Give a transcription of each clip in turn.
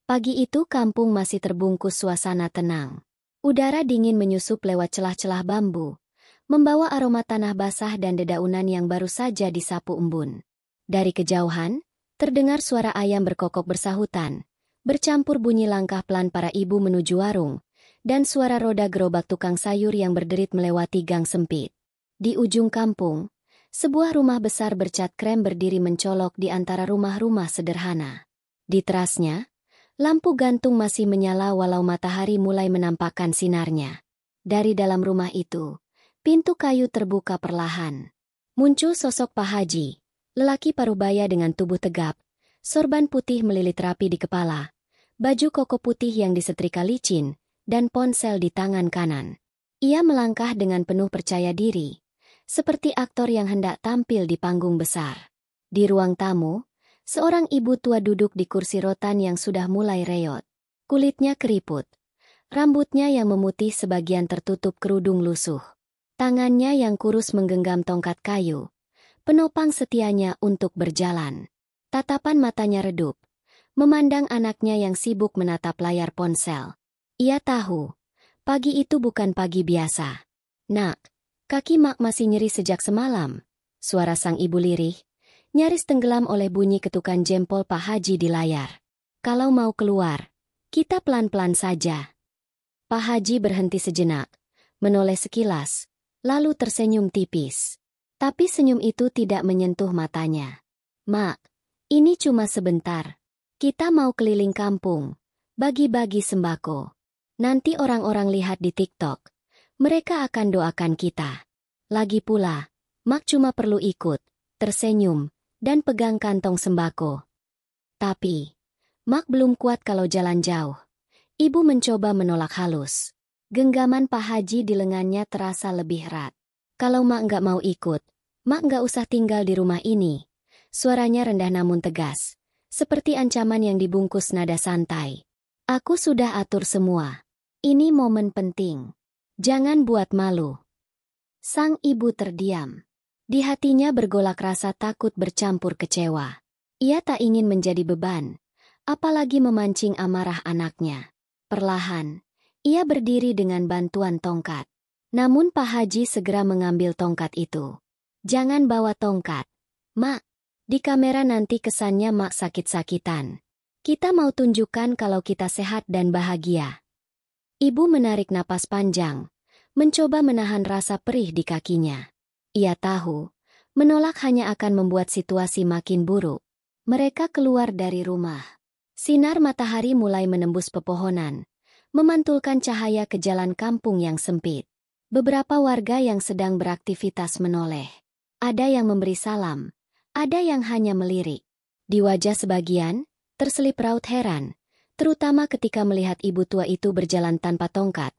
Pagi itu kampung masih terbungkus suasana tenang. Udara dingin menyusup lewat celah-celah bambu, membawa aroma tanah basah dan dedaunan yang baru saja disapu embun. Dari kejauhan, terdengar suara ayam berkokok bersahutan, bercampur bunyi langkah pelan para ibu menuju warung, dan suara roda gerobak tukang sayur yang berderit melewati gang sempit. Di ujung kampung, sebuah rumah besar bercat krem berdiri mencolok di antara rumah-rumah sederhana. Di terasnya, lampu gantung masih menyala walau matahari mulai menampakkan sinarnya. Dari dalam rumah itu, pintu kayu terbuka perlahan. Muncul sosok Pak Haji, lelaki parubaya dengan tubuh tegap, sorban putih melilit rapi di kepala, baju koko putih yang disetrika licin, dan ponsel di tangan kanan. Ia melangkah dengan penuh percaya diri, seperti aktor yang hendak tampil di panggung besar. Di ruang tamu, seorang ibu tua duduk di kursi rotan yang sudah mulai reot. Kulitnya keriput, rambutnya yang memutih sebagian tertutup kerudung lusuh. Tangannya yang kurus menggenggam tongkat kayu, penopang setianya untuk berjalan. Tatapan matanya redup, memandang anaknya yang sibuk menatap layar ponsel. Ia tahu, pagi itu bukan pagi biasa. "Nak, kaki Mak masih nyeri sejak semalam," suara sang ibu lirih, nyaris tenggelam oleh bunyi ketukan jempol Pak Haji di layar. "Kalau mau keluar, kita pelan-pelan saja." Pak Haji berhenti sejenak, menoleh sekilas, lalu tersenyum tipis. Tapi senyum itu tidak menyentuh matanya. "Mak, ini cuma sebentar. Kita mau keliling kampung, bagi-bagi sembako. Nanti orang-orang lihat di TikTok. Mereka akan doakan kita. Lagi pula, Mak cuma perlu ikut, tersenyum, dan pegang kantong sembako." Tapi, Mak belum kuat kalau jalan jauh. Ibu mencoba menolak halus. Genggaman Pak Haji di lengannya terasa lebih erat. "Kalau Mak nggak mau ikut, Mak nggak usah tinggal di rumah ini." Suaranya rendah namun tegas, seperti ancaman yang dibungkus nada santai. "Aku sudah atur semua. Ini momen penting. Jangan buat malu." Sang ibu terdiam. Di hatinya bergolak rasa takut bercampur kecewa. Ia tak ingin menjadi beban, apalagi memancing amarah anaknya. Perlahan, ia berdiri dengan bantuan tongkat. Namun Pak Haji segera mengambil tongkat itu. "Jangan bawa tongkat, Mak. Di kamera nanti kesannya Mak sakit-sakitan. Kita mau tunjukkan kalau kita sehat dan bahagia." Ibu menarik napas panjang, mencoba menahan rasa perih di kakinya. Ia tahu, menolak hanya akan membuat situasi makin buruk. Mereka keluar dari rumah. Sinar matahari mulai menembus pepohonan, memantulkan cahaya ke jalan kampung yang sempit. Beberapa warga yang sedang beraktivitas menoleh. Ada yang memberi salam, ada yang hanya melirik. Di wajah sebagian, terselip raut heran, terutama ketika melihat ibu tua itu berjalan tanpa tongkat,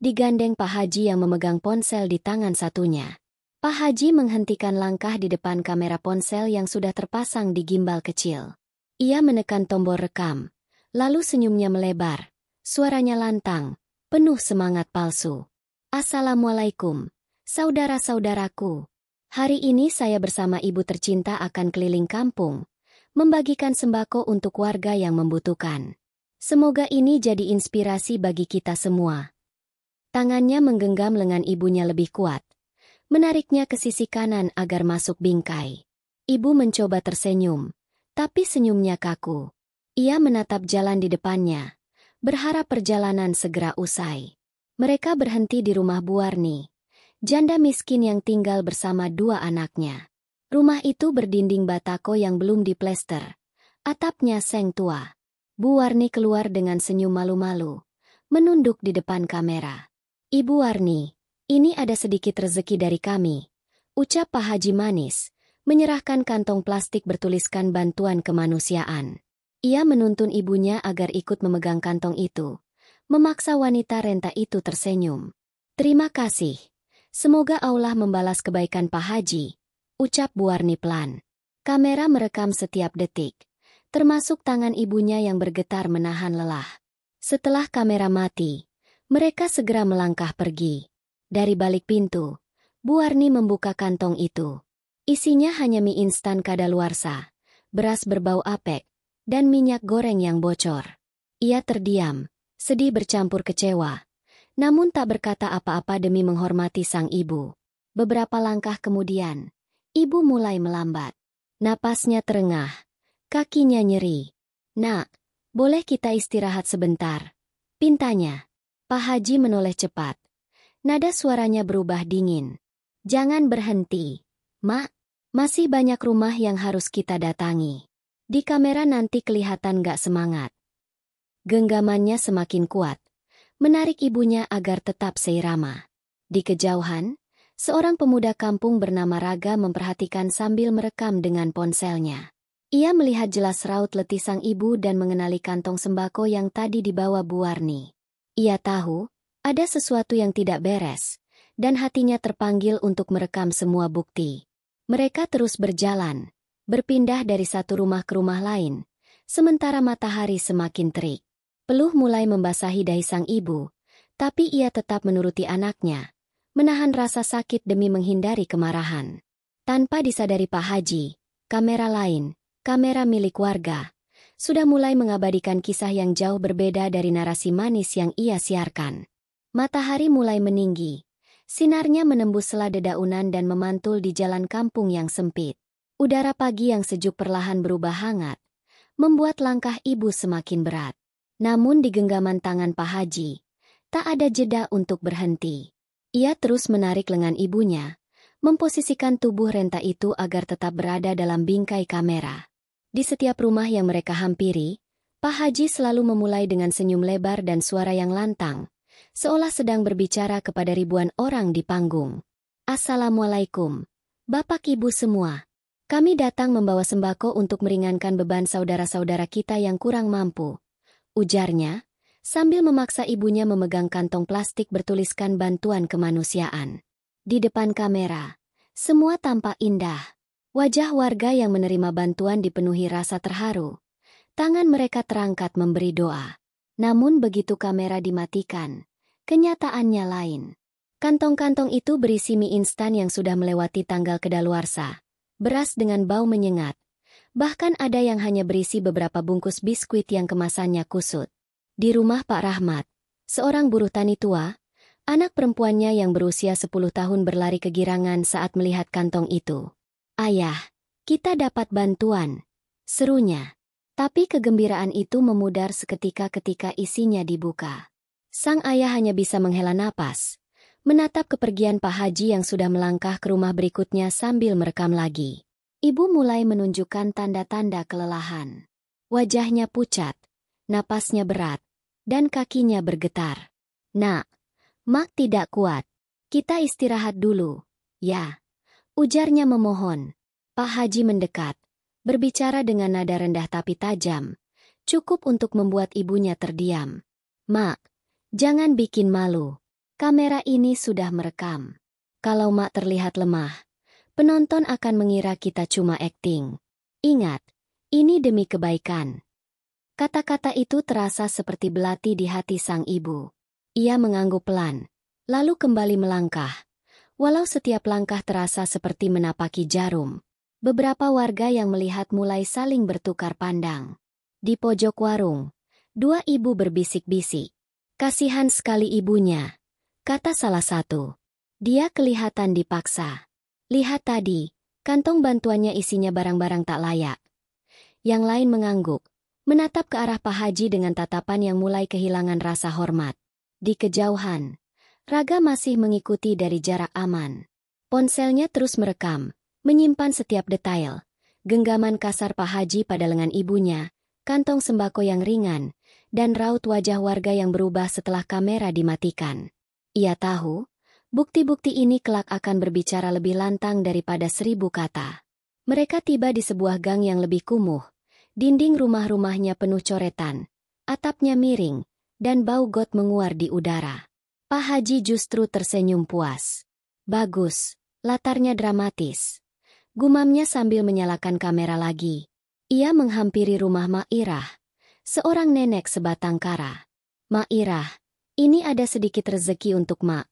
digandeng Pak Haji yang memegang ponsel di tangan satunya. Pak Haji menghentikan langkah di depan kamera ponsel yang sudah terpasang di gimbal kecil. Ia menekan tombol rekam, lalu senyumnya melebar, suaranya lantang, penuh semangat palsu. "Assalamualaikum, saudara-saudaraku. Hari ini saya bersama ibu tercinta akan keliling kampung, membagikan sembako untuk warga yang membutuhkan. Semoga ini jadi inspirasi bagi kita semua." Tangannya menggenggam lengan ibunya lebih kuat, menariknya ke sisi kanan agar masuk bingkai. Ibu mencoba tersenyum, tapi senyumnya kaku. Ia menatap jalan di depannya, berharap perjalanan segera usai. Mereka berhenti di rumah Bu Warni, janda miskin yang tinggal bersama dua anaknya. Rumah itu berdinding batako yang belum diplester, atapnya seng tua. Bu Warni keluar dengan senyum malu-malu, menunduk di depan kamera. "Ibu Warni, ini ada sedikit rezeki dari kami," ucap Pak Haji manis, menyerahkan kantong plastik bertuliskan bantuan kemanusiaan. Ia menuntun ibunya agar ikut memegang kantong itu, memaksa wanita renta itu tersenyum. "Terima kasih. Semoga Allah membalas kebaikan Pak Haji," ucap Bu Warni pelan. Kamera merekam setiap detik, termasuk tangan ibunya yang bergetar menahan lelah. Setelah kamera mati, mereka segera melangkah pergi. Dari balik pintu, Bu Warni membuka kantong itu. Isinya hanya mie instan kadaluarsa, beras berbau apek, dan minyak goreng yang bocor. Ia terdiam, sedih bercampur kecewa. Namun tak berkata apa-apa demi menghormati sang ibu. Beberapa langkah kemudian, ibu mulai melambat. Napasnya terengah, kakinya nyeri. "Nak, boleh kita istirahat sebentar?" pintanya. Pak Haji menoleh cepat. Nada suaranya berubah dingin. "Jangan berhenti, Mak. Masih banyak rumah yang harus kita datangi. Di kamera nanti kelihatan gak semangat." Genggamannya semakin kuat, menarik ibunya agar tetap seirama. Di kejauhan, seorang pemuda kampung bernama Raga memperhatikan sambil merekam dengan ponselnya. Ia melihat jelas raut letih sang ibu dan mengenali kantong sembako yang tadi dibawa Bu Warni. Ia tahu, ada sesuatu yang tidak beres, dan hatinya terpanggil untuk merekam semua bukti. Mereka terus berjalan, berpindah dari satu rumah ke rumah lain, sementara matahari semakin terik. Peluh mulai membasahi dahi sang ibu, tapi ia tetap menuruti anaknya, menahan rasa sakit demi menghindari kemarahan. Tanpa disadari Pak Haji, kamera lain, kamera milik warga, sudah mulai mengabadikan kisah yang jauh berbeda dari narasi manis yang ia siarkan. Matahari mulai meninggi, sinarnya menembus sela dedaunan dan memantul di jalan kampung yang sempit. Udara pagi yang sejuk perlahan berubah hangat, membuat langkah ibu semakin berat. Namun di genggaman tangan Pak Haji, tak ada jeda untuk berhenti. Ia terus menarik lengan ibunya, memposisikan tubuh renta itu agar tetap berada dalam bingkai kamera. Di setiap rumah yang mereka hampiri, Pak Haji selalu memulai dengan senyum lebar dan suara yang lantang, seolah sedang berbicara kepada ribuan orang di panggung. "Assalamualaikum, Bapak Ibu semua. Kami datang membawa sembako untuk meringankan beban saudara-saudara kita yang kurang mampu," ujarnya, sambil memaksa ibunya memegang kantong plastik bertuliskan bantuan kemanusiaan. Di depan kamera, semua tampak indah. Wajah warga yang menerima bantuan dipenuhi rasa terharu. Tangan mereka terangkat memberi doa. Namun begitu kamera dimatikan, kenyataannya lain. Kantong-kantong itu berisi mie instan yang sudah melewati tanggal kedaluarsa, beras dengan bau menyengat. Bahkan ada yang hanya berisi beberapa bungkus biskuit yang kemasannya kusut. Di rumah Pak Rahmat, seorang buruh tani tua, anak perempuannya yang berusia 10 tahun berlari kegirangan saat melihat kantong itu. "Ayah, kita dapat bantuan," serunya. Tapi kegembiraan itu memudar seketika ketika isinya dibuka. Sang ayah hanya bisa menghela napas, menatap kepergian Pak Haji yang sudah melangkah ke rumah berikutnya sambil merekam lagi. Ibu mulai menunjukkan tanda-tanda kelelahan. Wajahnya pucat, napasnya berat, dan kakinya bergetar. "Nak, Mak tidak kuat. Kita istirahat dulu, ya," ujarnya memohon. Pak Haji mendekat, berbicara dengan nada rendah tapi tajam, cukup untuk membuat ibunya terdiam. "Mak, jangan bikin malu. Kamera ini sudah merekam. Kalau Mak terlihat lemah, penonton akan mengira kita cuma akting. Ingat, ini demi kebaikan." Kata-kata itu terasa seperti belati di hati sang ibu. Ia mengangguk pelan, lalu kembali melangkah. Walau setiap langkah terasa seperti menapaki jarum. Beberapa warga yang melihat mulai saling bertukar pandang. Di pojok warung, dua ibu berbisik-bisik. "Kasihan sekali ibunya," kata salah satu. "Dia kelihatan dipaksa. Lihat tadi, kantong bantuannya isinya barang-barang tak layak." Yang lain mengangguk, menatap ke arah Pak Haji dengan tatapan yang mulai kehilangan rasa hormat. Di kejauhan, Raga masih mengikuti dari jarak aman. Ponselnya terus merekam, menyimpan setiap detail. Genggaman kasar Pak Haji pada lengan ibunya, kantong sembako yang ringan, dan raut wajah warga yang berubah setelah kamera dimatikan. Ia tahu, bukti-bukti ini kelak akan berbicara lebih lantang daripada 1000 kata. Mereka tiba di sebuah gang yang lebih kumuh. Dinding rumah-rumahnya penuh coretan, atapnya miring, dan bau got menguar di udara. Pak Haji justru tersenyum puas. "Bagus, latarnya dramatis," gumamnya sambil menyalakan kamera lagi. Ia menghampiri rumah Mak Irah, seorang nenek sebatang kara. "Mak Irah, ini ada sedikit rezeki untuk Mak,"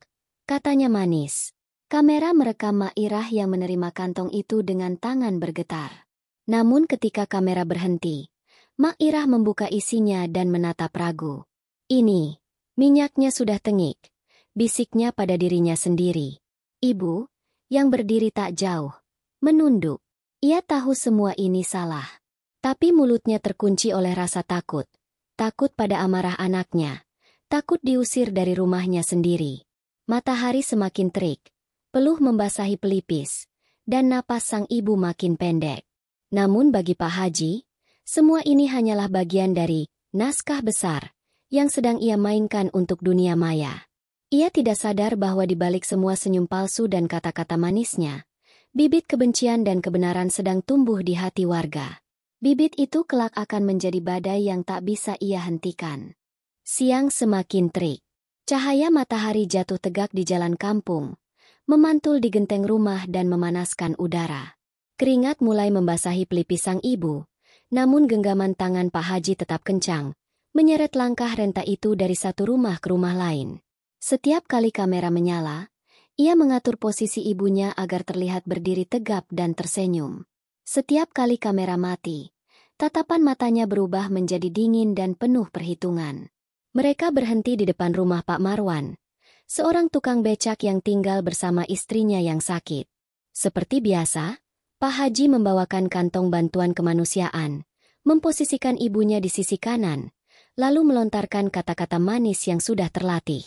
katanya manis. Kamera merekam Mak Irah yang menerima kantong itu dengan tangan bergetar. Namun ketika kamera berhenti, Mak Irah membuka isinya dan menatap ragu. Ini, minyaknya sudah tengik, bisiknya pada dirinya sendiri. Ibu, yang berdiri tak jauh, menunduk. Ia tahu semua ini salah. Tapi mulutnya terkunci oleh rasa takut. Takut pada amarah anaknya. Takut diusir dari rumahnya sendiri. Matahari semakin terik. Peluh membasahi pelipis. Dan napas sang ibu makin pendek. Namun bagi Pak Haji, semua ini hanyalah bagian dari naskah besar yang sedang ia mainkan untuk dunia maya. Ia tidak sadar bahwa di balik semua senyum palsu dan kata-kata manisnya, bibit kebencian dan kebenaran sedang tumbuh di hati warga. Bibit itu kelak akan menjadi badai yang tak bisa ia hentikan. Siang semakin terik. Cahaya matahari jatuh tegak di jalan kampung, memantul di genteng rumah dan memanaskan udara. Keringat mulai membasahi pelipis sang ibu, namun genggaman tangan Pak Haji tetap kencang, menyeret langkah renta itu dari satu rumah ke rumah lain. Setiap kali kamera menyala, ia mengatur posisi ibunya agar terlihat berdiri tegap dan tersenyum. Setiap kali kamera mati, tatapan matanya berubah menjadi dingin dan penuh perhitungan. Mereka berhenti di depan rumah Pak Marwan, seorang tukang becak yang tinggal bersama istrinya yang sakit. Seperti biasa, Pak Haji membawakan kantong bantuan kemanusiaan, memposisikan ibunya di sisi kanan, lalu melontarkan kata-kata manis yang sudah terlatih.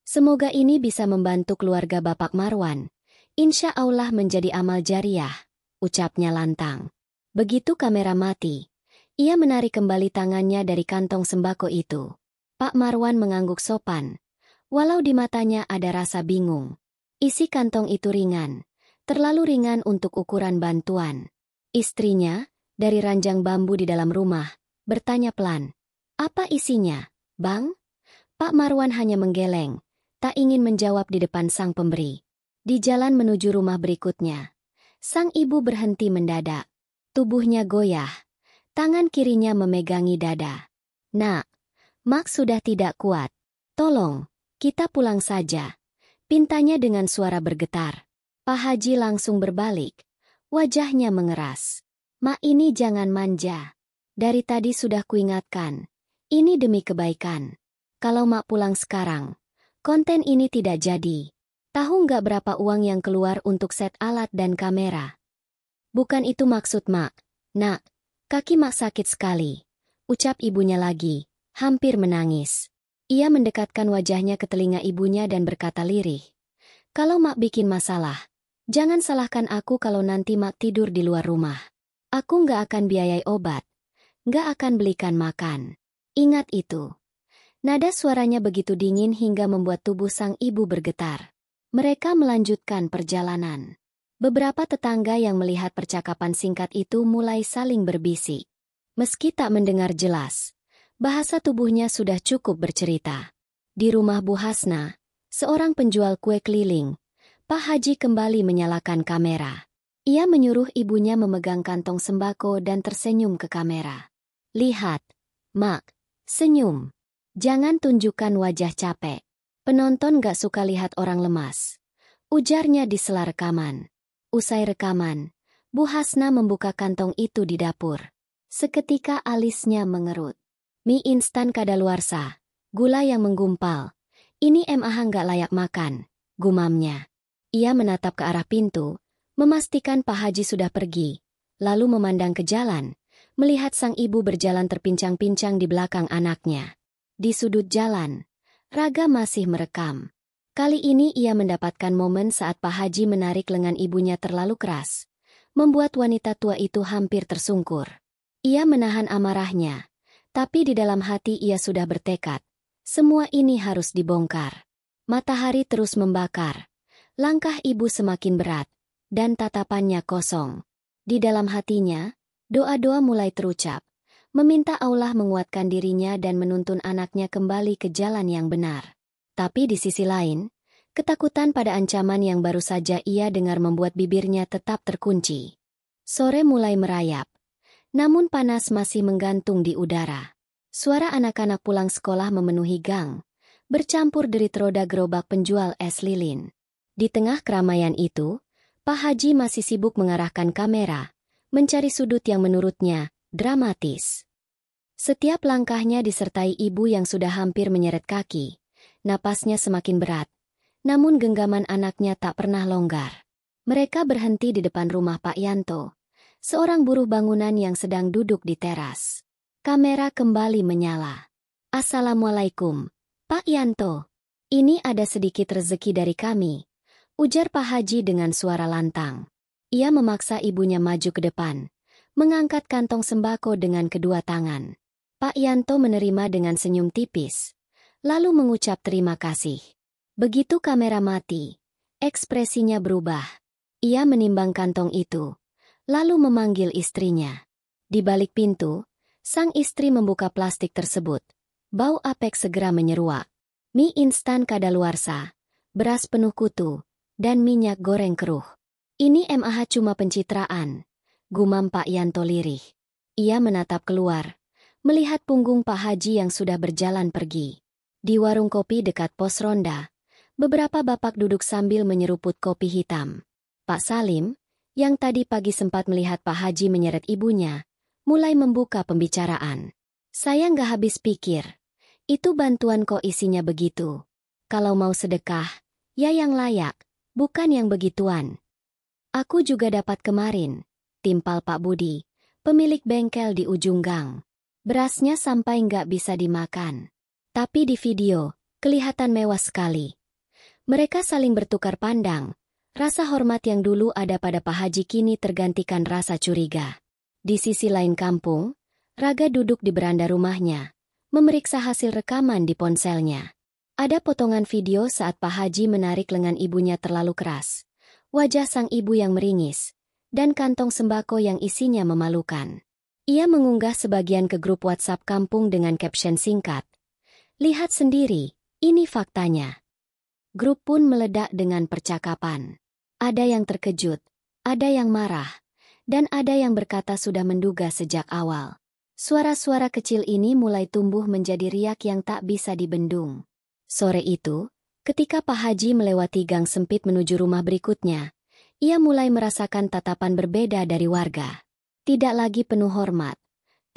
Semoga ini bisa membantu keluarga Bapak Marwan. Insya Allah menjadi amal jariah, ucapnya lantang. Begitu kamera mati, ia menarik kembali tangannya dari kantong sembako itu. Pak Marwan mengangguk sopan, walau di matanya ada rasa bingung. Isi kantong itu ringan, terlalu ringan untuk ukuran bantuan. Istrinya, dari ranjang bambu di dalam rumah, bertanya pelan, "Apa isinya, Bang?" Pak Marwan hanya menggeleng, tak ingin menjawab di depan sang pemberi. Di jalan menuju rumah berikutnya, sang ibu berhenti mendadak. Tubuhnya goyah, tangan kirinya memegangi dada. "Nak, Mak sudah tidak kuat. Tolong, kita pulang saja," pintanya dengan suara bergetar. Pak Haji langsung berbalik, wajahnya mengeras. "Mak, ini jangan manja. Dari tadi sudah kuingatkan. Ini demi kebaikan. Kalau Mak pulang sekarang, konten ini tidak jadi. Tahu nggak berapa uang yang keluar untuk set alat dan kamera?" "Bukan itu maksud Mak. Nak, kaki Mak sakit sekali," ucap ibunya lagi, hampir menangis. Ia mendekatkan wajahnya ke telinga ibunya dan berkata lirih, "Kalau Mak bikin masalah, jangan salahkan aku kalau nanti Mak tidur di luar rumah. Aku nggak akan biayai obat, nggak akan belikan makan. Ingat itu." Nada suaranya begitu dingin hingga membuat tubuh sang ibu bergetar. Mereka melanjutkan perjalanan. Beberapa tetangga yang melihat percakapan singkat itu mulai saling berbisik. Meski tak mendengar jelas, bahasa tubuhnya sudah cukup bercerita. Di rumah Bu Hasna, seorang penjual kue keliling, Pak Haji kembali menyalakan kamera. Ia menyuruh ibunya memegang kantong sembako dan tersenyum ke kamera. "Lihat, Mak, senyum. Jangan tunjukkan wajah capek. Penonton gak suka lihat orang lemas," ujarnya di sela rekaman. Usai rekaman, Bu Hasna membuka kantong itu di dapur. Seketika alisnya mengerut. Mie instan kadaluarsa, gula yang menggumpal. "Ini MAH nggak layak makan," gumamnya. Ia menatap ke arah pintu, memastikan Pak Haji sudah pergi, lalu memandang ke jalan, melihat sang ibu berjalan terpincang-pincang di belakang anaknya. Di sudut jalan, Raga masih merekam. Kali ini ia mendapatkan momen saat Pak Haji menarik lengan ibunya terlalu keras, membuat wanita tua itu hampir tersungkur. Ia menahan amarahnya, tapi di dalam hati ia sudah bertekad, semua ini harus dibongkar. Matahari terus membakar, langkah ibu semakin berat, dan tatapannya kosong. Di dalam hatinya, doa-doa mulai terucap, meminta Allah menguatkan dirinya dan menuntun anaknya kembali ke jalan yang benar. Tapi di sisi lain, ketakutan pada ancaman yang baru saja ia dengar membuat bibirnya tetap terkunci. Sore mulai merayap, namun panas masih menggantung di udara. Suara anak-anak pulang sekolah memenuhi gang, bercampur derit roda gerobak penjual es lilin. Di tengah keramaian itu, Pak Haji masih sibuk mengarahkan kamera, mencari sudut yang menurutnya dramatis. Setiap langkahnya disertai ibu yang sudah hampir menyeret kaki. Napasnya semakin berat. Namun genggaman anaknya tak pernah longgar. Mereka berhenti di depan rumah Pak Yanto, seorang buruh bangunan yang sedang duduk di teras. Kamera kembali menyala. "Assalamualaikum, Pak Yanto. Ini ada sedikit rezeki dari kami," ujar Pak Haji dengan suara lantang. Ia memaksa ibunya maju ke depan, mengangkat kantong sembako dengan kedua tangan. Pak Yanto menerima dengan senyum tipis, lalu mengucap terima kasih. Begitu kamera mati, ekspresinya berubah. Ia menimbang kantong itu, lalu memanggil istrinya. Di balik pintu, sang istri membuka plastik tersebut. Bau apek segera menyeruak. Mie instan kadaluarsa, beras penuh kutu, dan minyak goreng keruh. "Ini MAH cuma pencitraan," gumam Pak Yanto lirih. Ia menatap keluar, melihat punggung Pak Haji yang sudah berjalan pergi. Di warung kopi dekat pos ronda, beberapa bapak duduk sambil menyeruput kopi hitam. Pak Salim, yang tadi pagi sempat melihat Pak Haji menyeret ibunya, mulai membuka pembicaraan. "Saya nggak habis pikir. Itu bantuan kok isinya begitu. Kalau mau sedekah, ya yang layak, bukan yang begituan." "Aku juga dapat kemarin," timpal Pak Budi, pemilik bengkel di ujung gang. "Berasnya sampai nggak bisa dimakan. Tapi di video, kelihatan mewah sekali." Mereka saling bertukar pandang. Rasa hormat yang dulu ada pada Pak Haji kini tergantikan rasa curiga. Di sisi lain kampung, Raga duduk di beranda rumahnya, memeriksa hasil rekaman di ponselnya. Ada potongan video saat Pak Haji menarik lengan ibunya terlalu keras. Wajah sang ibu yang meringis, dan kantong sembako yang isinya memalukan. Ia mengunggah sebagian ke grup WhatsApp kampung dengan caption singkat. "Lihat sendiri, ini faktanya." Grup pun meledak dengan percakapan. Ada yang terkejut, ada yang marah, dan ada yang berkata sudah menduga sejak awal. Suara-suara kecil ini mulai tumbuh menjadi riak yang tak bisa dibendung. Sore itu, ketika Pak Haji melewati gang sempit menuju rumah berikutnya, ia mulai merasakan tatapan berbeda dari warga. Tidak lagi penuh hormat,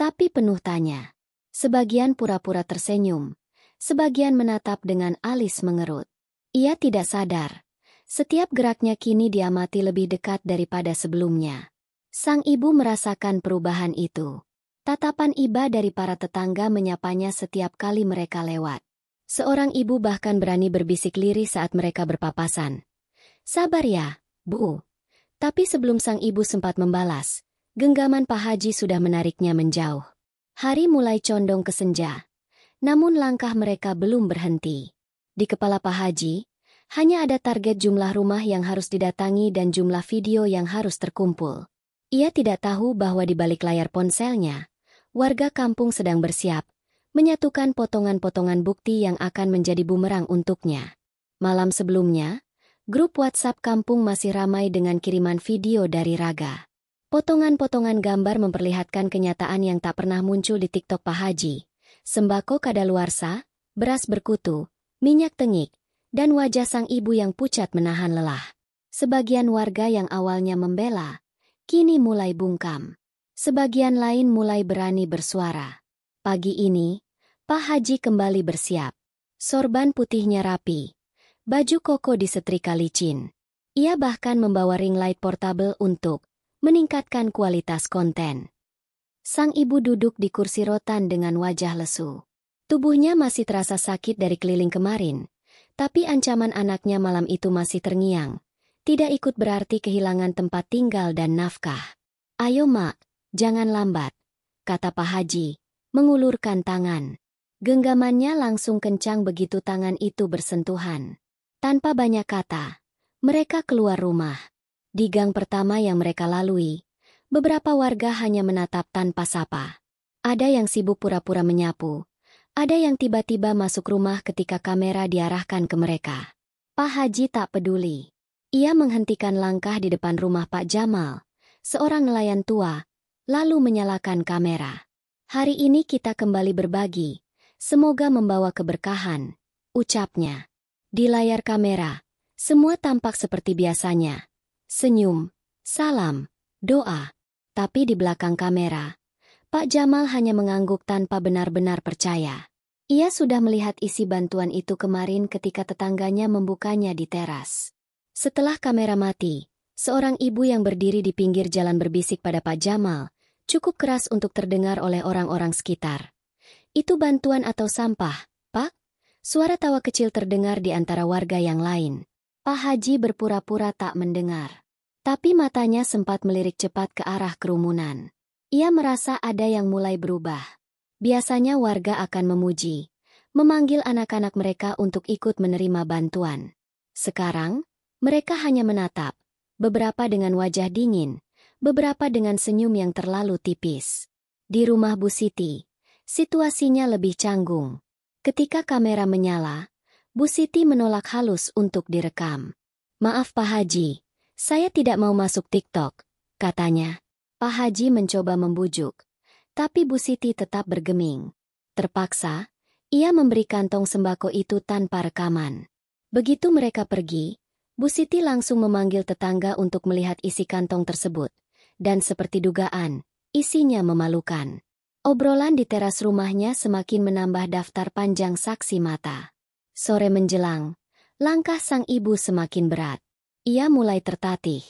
tapi penuh tanya. Sebagian pura-pura tersenyum, sebagian menatap dengan alis mengerut. Ia tidak sadar, setiap geraknya kini diamati lebih dekat daripada sebelumnya. Sang ibu merasakan perubahan itu. Tatapan iba dari para tetangga menyapanya setiap kali mereka lewat. Seorang ibu bahkan berani berbisik lirih saat mereka berpapasan. "Sabar ya, Bu." Tapi sebelum sang ibu sempat membalas, genggaman Pak Haji sudah menariknya menjauh. Hari mulai condong ke senja. Namun langkah mereka belum berhenti. Di kepala Pak Haji, hanya ada target jumlah rumah yang harus didatangi dan jumlah video yang harus terkumpul. Ia tidak tahu bahwa di balik layar ponselnya, warga kampung sedang bersiap, menyatukan potongan-potongan bukti yang akan menjadi bumerang untuknya. Malam sebelumnya, grup WhatsApp kampung masih ramai dengan kiriman video dari Raga. Potongan-potongan gambar memperlihatkan kenyataan yang tak pernah muncul di TikTok Pak Haji. Sembako kadaluarsa, beras berkutu, minyak tengik, dan wajah sang ibu yang pucat menahan lelah. Sebagian warga yang awalnya membela, kini mulai bungkam. Sebagian lain mulai berani bersuara. Pagi ini, Pak Haji kembali bersiap. Sorban putihnya rapi. Baju koko disetrika licin. Ia bahkan membawa ring light portable untuk meningkatkan kualitas konten. Sang ibu duduk di kursi rotan dengan wajah lesu. Tubuhnya masih terasa sakit dari keliling kemarin, tapi ancaman anaknya malam itu masih terngiang. Tidak ikut berarti kehilangan tempat tinggal dan nafkah. "Ayo Mak, jangan lambat," kata Pak Haji, mengulurkan tangan. Genggamannya langsung kencang begitu tangan itu bersentuhan. Tanpa banyak kata, mereka keluar rumah. Di gang pertama yang mereka lalui, beberapa warga hanya menatap tanpa sapa. Ada yang sibuk pura-pura menyapu, ada yang tiba-tiba masuk rumah ketika kamera diarahkan ke mereka. Pak Haji tak peduli. Ia menghentikan langkah di depan rumah Pak Jamal, seorang nelayan tua, lalu menyalakan kamera. "Hari ini kita kembali berbagi, semoga membawa keberkahan," ucapnya. Di layar kamera, semua tampak seperti biasanya. Senyum, salam, doa. Tapi di belakang kamera, Pak Jamal hanya mengangguk tanpa benar-benar percaya. Ia sudah melihat isi bantuan itu kemarin ketika tetangganya membukanya di teras. Setelah kamera mati, seorang ibu yang berdiri di pinggir jalan berbisik pada Pak Jamal, cukup keras untuk terdengar oleh orang-orang sekitar. "Itu bantuan atau sampah, Pak?" Suara tawa kecil terdengar di antara warga yang lain. Pak Haji berpura-pura tak mendengar. Tapi matanya sempat melirik cepat ke arah kerumunan. Ia merasa ada yang mulai berubah. Biasanya warga akan memuji, memanggil anak-anak mereka untuk ikut menerima bantuan. Sekarang, mereka hanya menatap, beberapa dengan wajah dingin, beberapa dengan senyum yang terlalu tipis. Di rumah Bu Siti, situasinya lebih canggung. Ketika kamera menyala, Bu Siti menolak halus untuk direkam. "Maaf Pak Haji, saya tidak mau masuk TikTok," katanya. Pak Haji mencoba membujuk, tapi Bu Siti tetap bergeming. Terpaksa, ia memberi kantong sembako itu tanpa rekaman. Begitu mereka pergi, Bu Siti langsung memanggil tetangga untuk melihat isi kantong tersebut, dan seperti dugaan, isinya memalukan. Obrolan di teras rumahnya semakin menambah daftar panjang saksi mata. Sore menjelang, langkah sang ibu semakin berat. Ia mulai tertatih,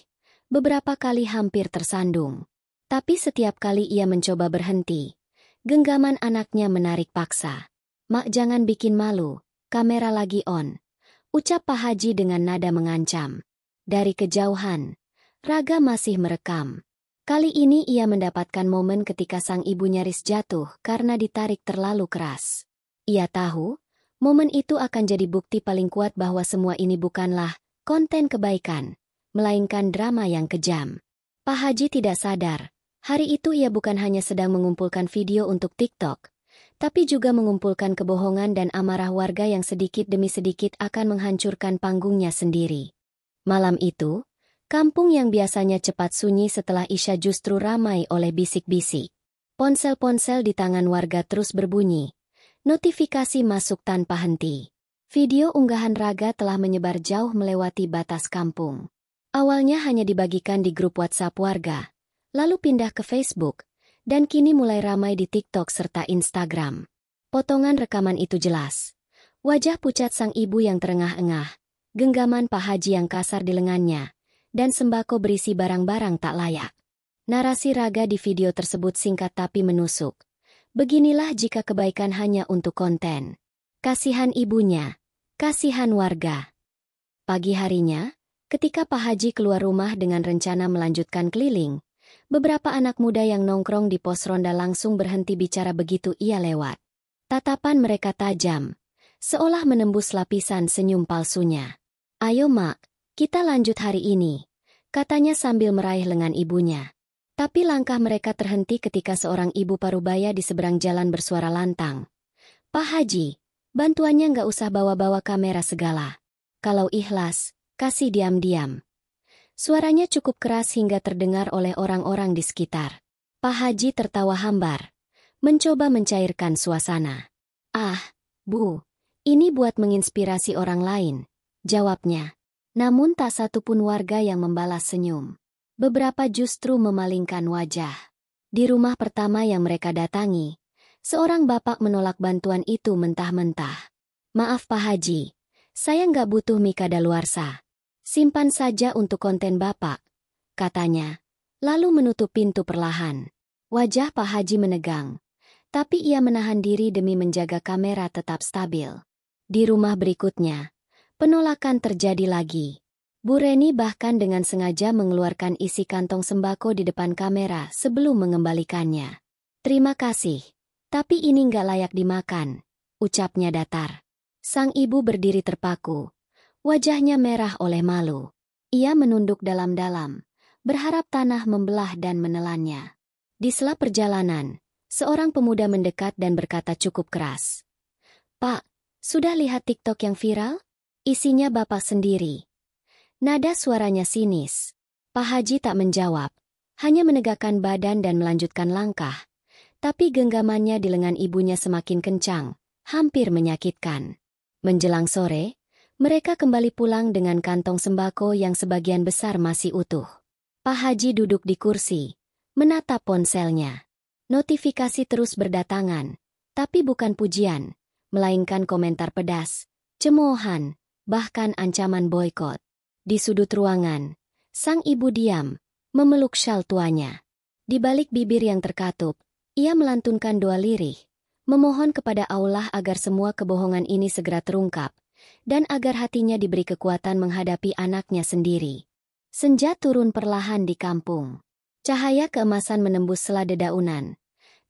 beberapa kali hampir tersandung. Tapi setiap kali ia mencoba berhenti, genggaman anaknya menarik paksa. "Mak, jangan bikin malu, kamera lagi on," ucap Pak Haji dengan nada mengancam. Dari kejauhan, Raga masih merekam. Kali ini ia mendapatkan momen ketika sang ibu nyaris jatuh karena ditarik terlalu keras. Ia tahu, momen itu akan jadi bukti paling kuat bahwa semua ini bukanlah konten kebaikan, melainkan drama yang kejam. Pak Haji tidak sadar, hari itu ia bukan hanya sedang mengumpulkan video untuk TikTok, tapi juga mengumpulkan kebohongan dan amarah warga yang sedikit demi sedikit akan menghancurkan panggungnya sendiri. Malam itu, kampung yang biasanya cepat sunyi setelah Isya justru ramai oleh bisik-bisik. Ponsel-ponsel di tangan warga terus berbunyi. Notifikasi masuk tanpa henti. Video unggahan Raga telah menyebar jauh melewati batas kampung. Awalnya hanya dibagikan di grup WhatsApp warga, lalu pindah ke Facebook, dan kini mulai ramai di TikTok serta Instagram. Potongan rekaman itu jelas. Wajah pucat sang ibu yang terengah-engah, genggaman Pak Haji yang kasar di lengannya, dan sembako berisi barang-barang tak layak. Narasi Raga di video tersebut singkat tapi menusuk. "Beginilah jika kebaikan hanya untuk konten." Kasihan ibunya, kasihan warga. Pagi harinya, ketika Pak Haji keluar rumah dengan rencana melanjutkan keliling, beberapa anak muda yang nongkrong di pos ronda langsung berhenti bicara begitu ia lewat. Tatapan mereka tajam, seolah menembus lapisan senyum palsunya. "Ayo Mak, kita lanjut hari ini," katanya sambil meraih lengan ibunya. Tapi langkah mereka terhenti ketika seorang ibu parubaya di seberang jalan bersuara lantang. "Pak Haji, bantuannya nggak usah bawa-bawa kamera segala. Kalau ikhlas, kasih diam-diam." Suaranya cukup keras hingga terdengar oleh orang-orang di sekitar. Pak Haji tertawa hambar, mencoba mencairkan suasana. "Ah, Bu, ini buat menginspirasi orang lain," jawabnya. Namun tak satu pun warga yang membalas senyum. Beberapa justru memalingkan wajah. Di rumah pertama yang mereka datangi, seorang bapak menolak bantuan itu mentah-mentah. "Maaf Pak Haji, saya nggak butuh mie kadaluarsa. Simpan saja untuk konten Bapak," katanya, lalu menutup pintu perlahan. Wajah Pak Haji menegang, tapi ia menahan diri demi menjaga kamera tetap stabil. Di rumah berikutnya, penolakan terjadi lagi. Bu Reni bahkan dengan sengaja mengeluarkan isi kantong sembako di depan kamera sebelum mengembalikannya. "Terima kasih, tapi ini nggak layak dimakan," ucapnya datar. Sang ibu berdiri terpaku. Wajahnya merah oleh malu. Ia menunduk dalam-dalam, berharap tanah membelah dan menelannya. Di sela perjalanan, seorang pemuda mendekat dan berkata cukup keras. "Pak, sudah lihat TikTok yang viral? Isinya Bapak sendiri." Nada suaranya sinis. Pak Haji tak menjawab, hanya menegakkan badan dan melanjutkan langkah. Tapi genggamannya di lengan ibunya semakin kencang, hampir menyakitkan. Menjelang sore, mereka kembali pulang dengan kantong sembako yang sebagian besar masih utuh. Pak Haji duduk di kursi, menatap ponselnya. Notifikasi terus berdatangan, tapi bukan pujian, melainkan komentar pedas, cemoohan, bahkan ancaman boikot. Di sudut ruangan, sang ibu diam, memeluk syal tuanya. Di balik bibir yang terkatup, ia melantunkan doa lirih, memohon kepada Allah agar semua kebohongan ini segera terungkap, dan agar hatinya diberi kekuatan menghadapi anaknya sendiri. Senja turun perlahan di kampung. Cahaya keemasan menembus sela dedaunan.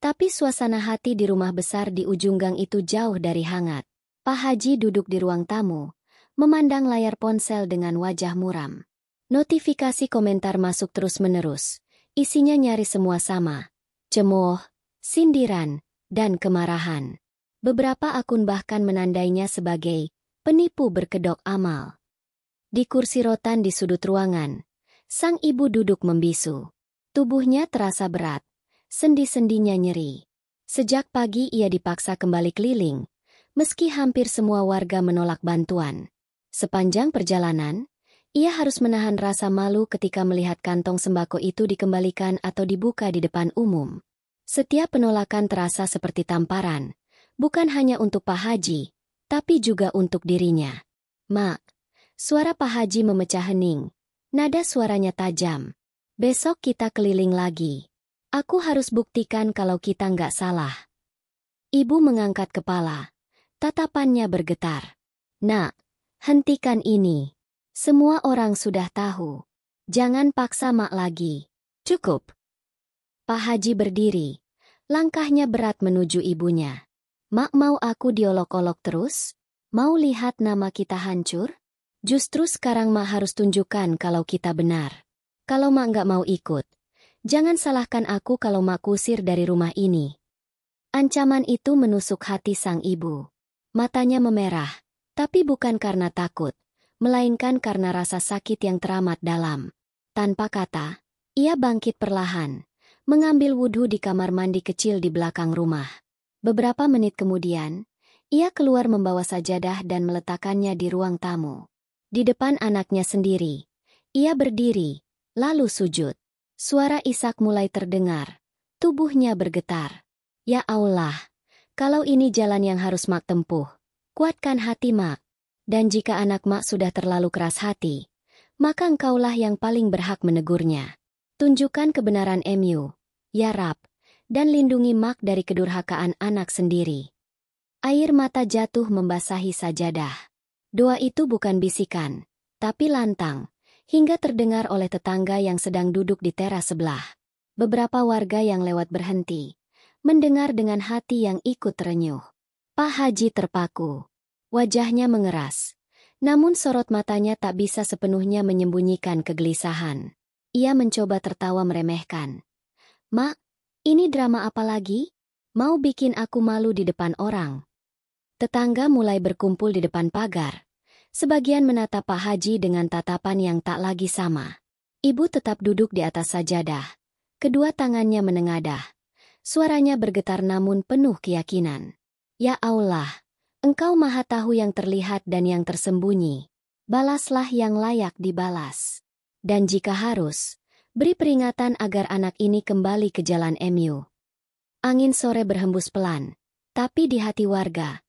Tapi suasana hati di rumah besar di ujung gang itu jauh dari hangat. Pak Haji duduk di ruang tamu, memandang layar ponsel dengan wajah muram. Notifikasi komentar masuk terus-menerus. Isinya nyaris semua sama. Cemooh, sindiran, dan kemarahan. Beberapa akun bahkan menandainya sebagai penipu berkedok amal. Di kursi rotan di sudut ruangan, sang ibu duduk membisu. Tubuhnya terasa berat. Sendi-sendinya nyeri. Sejak pagi ia dipaksa kembali keliling, meski hampir semua warga menolak bantuan. Sepanjang perjalanan, ia harus menahan rasa malu ketika melihat kantong sembako itu dikembalikan atau dibuka di depan umum. Setiap penolakan terasa seperti tamparan, bukan hanya untuk Pak Haji, tapi juga untuk dirinya. "Mak," suara Pak Haji memecah hening, nada suaranya tajam. "Besok kita keliling lagi. Aku harus buktikan kalau kita nggak salah." Ibu mengangkat kepala. Tatapannya bergetar. "Nak, hentikan ini. Semua orang sudah tahu. Jangan paksa Mak lagi. Cukup." Pak Haji berdiri. Langkahnya berat menuju ibunya. "Mak mau aku diolok-olok terus? Mau lihat nama kita hancur? Justru sekarang Mak harus tunjukkan kalau kita benar. Kalau Mak nggak mau ikut, jangan salahkan aku kalau Mak kusir dari rumah ini." Ancaman itu menusuk hati sang ibu. Matanya memerah, tapi bukan karena takut, melainkan karena rasa sakit yang teramat dalam. Tanpa kata, ia bangkit perlahan, mengambil wudhu di kamar mandi kecil di belakang rumah. Beberapa menit kemudian, ia keluar membawa sajadah dan meletakkannya di ruang tamu. Di depan anaknya sendiri, ia berdiri, lalu sujud. Suara Ishak mulai terdengar. Tubuhnya bergetar. "Ya Allah, kalau ini jalan yang harus Mak tempuh, kuatkan hati Mak. Dan jika anak Mak sudah terlalu keras hati, maka engkaulah yang paling berhak menegurnya. Tunjukkan kebenaran MU, ya Rab, dan lindungi Mak dari kedurhakaan anak sendiri." Air mata jatuh membasahi sajadah. Doa itu bukan bisikan, tapi lantang, hingga terdengar oleh tetangga yang sedang duduk di teras sebelah. Beberapa warga yang lewat berhenti, mendengar dengan hati yang ikut terenyuh. Pak Haji terpaku. Wajahnya mengeras. Namun sorot matanya tak bisa sepenuhnya menyembunyikan kegelisahan. Ia mencoba tertawa meremehkan. "Mak, ini drama apa lagi? Mau bikin aku malu di depan orang?" Tetangga mulai berkumpul di depan pagar. Sebagian menatap Pak Haji dengan tatapan yang tak lagi sama. Ibu tetap duduk di atas sajadah. Kedua tangannya menengadah. Suaranya bergetar namun penuh keyakinan. "Ya Allah, Engkau Maha Tahu yang terlihat dan yang tersembunyi. Balaslah yang layak dibalas. Dan jika harus, beri peringatan agar anak ini kembali ke jalan MU." Angin sore berhembus pelan. Tapi di hati warga,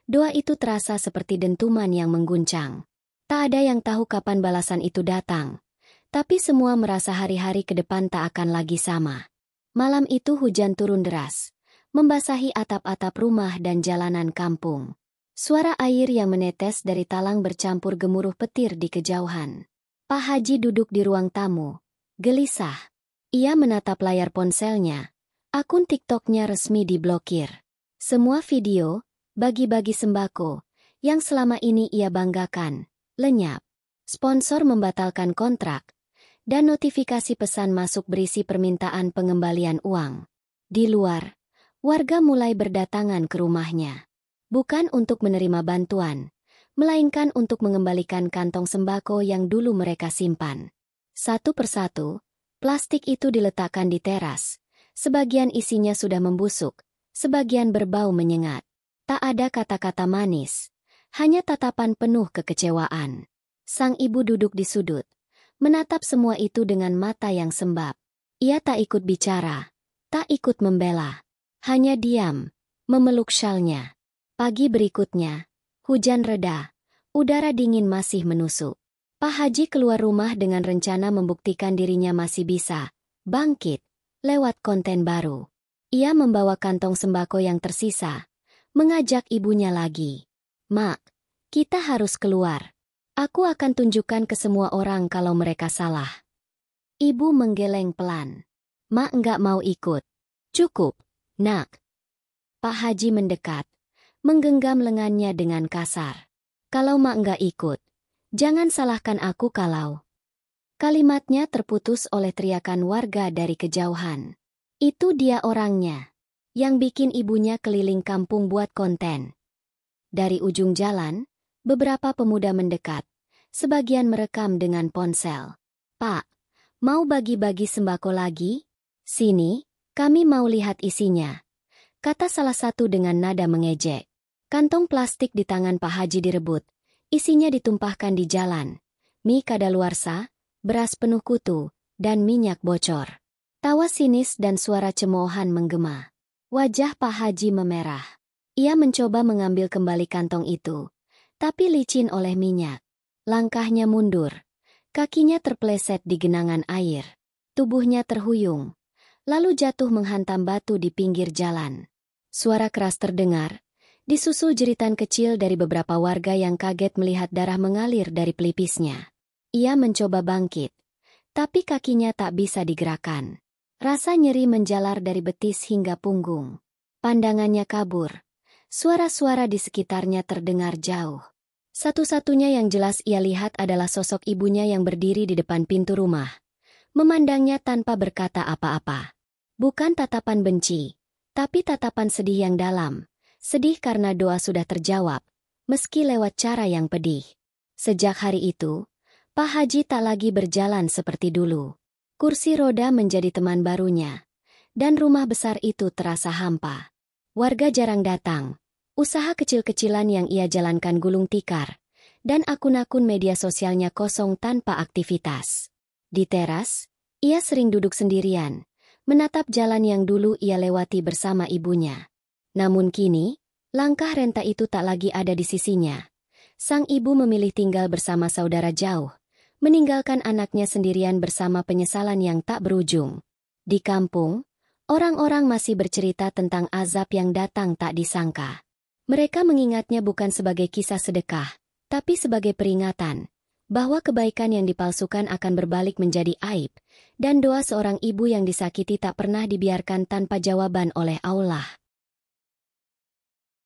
doa itu terasa seperti dentuman yang mengguncang. Tak ada yang tahu kapan balasan itu datang. Tapi semua merasa hari-hari ke depan tak akan lagi sama. Malam itu hujan turun deras, membasahi atap-atap rumah dan jalanan kampung. Suara air yang menetes dari talang bercampur gemuruh petir di kejauhan. Pak Haji duduk di ruang tamu, gelisah. Ia menatap layar ponselnya. Akun TikToknya resmi diblokir. Semua video, bagi-bagi sembako, yang selama ini ia banggakan, lenyap. Sponsor membatalkan kontrak, dan notifikasi pesan masuk berisi permintaan pengembalian uang. Di luar, warga mulai berdatangan ke rumahnya. Bukan untuk menerima bantuan, melainkan untuk mengembalikan kantong sembako yang dulu mereka simpan. Satu persatu, plastik itu diletakkan di teras. Sebagian isinya sudah membusuk, sebagian berbau menyengat. Tak ada kata-kata manis, hanya tatapan penuh kekecewaan. Sang ibu duduk di sudut, menatap semua itu dengan mata yang sembab. Ia tak ikut bicara, tak ikut membela. Hanya diam, memeluk syalnya. Pagi berikutnya, hujan reda, udara dingin masih menusuk. Pak Haji keluar rumah dengan rencana membuktikan dirinya masih bisa bangkit lewat konten baru. Ia membawa kantong sembako yang tersisa, mengajak ibunya lagi. "Mak, kita harus keluar. Aku akan tunjukkan ke semua orang kalau mereka salah." Ibu menggeleng pelan. "Mak nggak mau ikut." "Cukup, nak." Pak Haji mendekat, menggenggam lengannya dengan kasar. "Kalau mak nggak ikut, jangan salahkan aku kalau..." Kalimatnya terputus oleh teriakan warga dari kejauhan. Itu dia orangnya, yang bikin ibunya keliling kampung buat konten. Dari ujung jalan, beberapa pemuda mendekat, sebagian merekam dengan ponsel. "Pak, mau bagi-bagi sembako lagi? Sini, kami mau lihat isinya," kata salah satu dengan nada mengejek. Kantong plastik di tangan Pak Haji direbut, isinya ditumpahkan di jalan. Mie kadaluarsa, beras penuh kutu, dan minyak bocor. Tawa sinis dan suara cemoohan menggema. Wajah Pak Haji memerah. Ia mencoba mengambil kembali kantong itu, tapi licin oleh minyak. Langkahnya mundur. Kakinya terpeleset di genangan air. Tubuhnya terhuyung, lalu jatuh menghantam batu di pinggir jalan. Suara keras terdengar, disusul jeritan kecil dari beberapa warga yang kaget melihat darah mengalir dari pelipisnya. Ia mencoba bangkit, tapi kakinya tak bisa digerakkan. Rasa nyeri menjalar dari betis hingga punggung. Pandangannya kabur. Suara-suara di sekitarnya terdengar jauh. Satu-satunya yang jelas ia lihat adalah sosok ibunya yang berdiri di depan pintu rumah, memandangnya tanpa berkata apa-apa. Bukan tatapan benci, tapi tatapan sedih yang dalam. Sedih karena doa sudah terjawab, meski lewat cara yang pedih. Sejak hari itu, Pak Haji tak lagi berjalan seperti dulu. Kursi roda menjadi teman barunya, dan rumah besar itu terasa hampa. Warga jarang datang, usaha kecil-kecilan yang ia jalankan gulung tikar, dan akun-akun media sosialnya kosong tanpa aktivitas. Di teras, ia sering duduk sendirian, menatap jalan yang dulu ia lewati bersama ibunya. Namun kini, langkah renta itu tak lagi ada di sisinya. Sang ibu memilih tinggal bersama saudara jauh, meninggalkan anaknya sendirian bersama penyesalan yang tak berujung. Di kampung, orang-orang masih bercerita tentang azab yang datang tak disangka. Mereka mengingatnya bukan sebagai kisah sedekah, tapi sebagai peringatan bahwa kebaikan yang dipalsukan akan berbalik menjadi aib, dan doa seorang ibu yang disakiti tak pernah dibiarkan tanpa jawaban oleh Allah.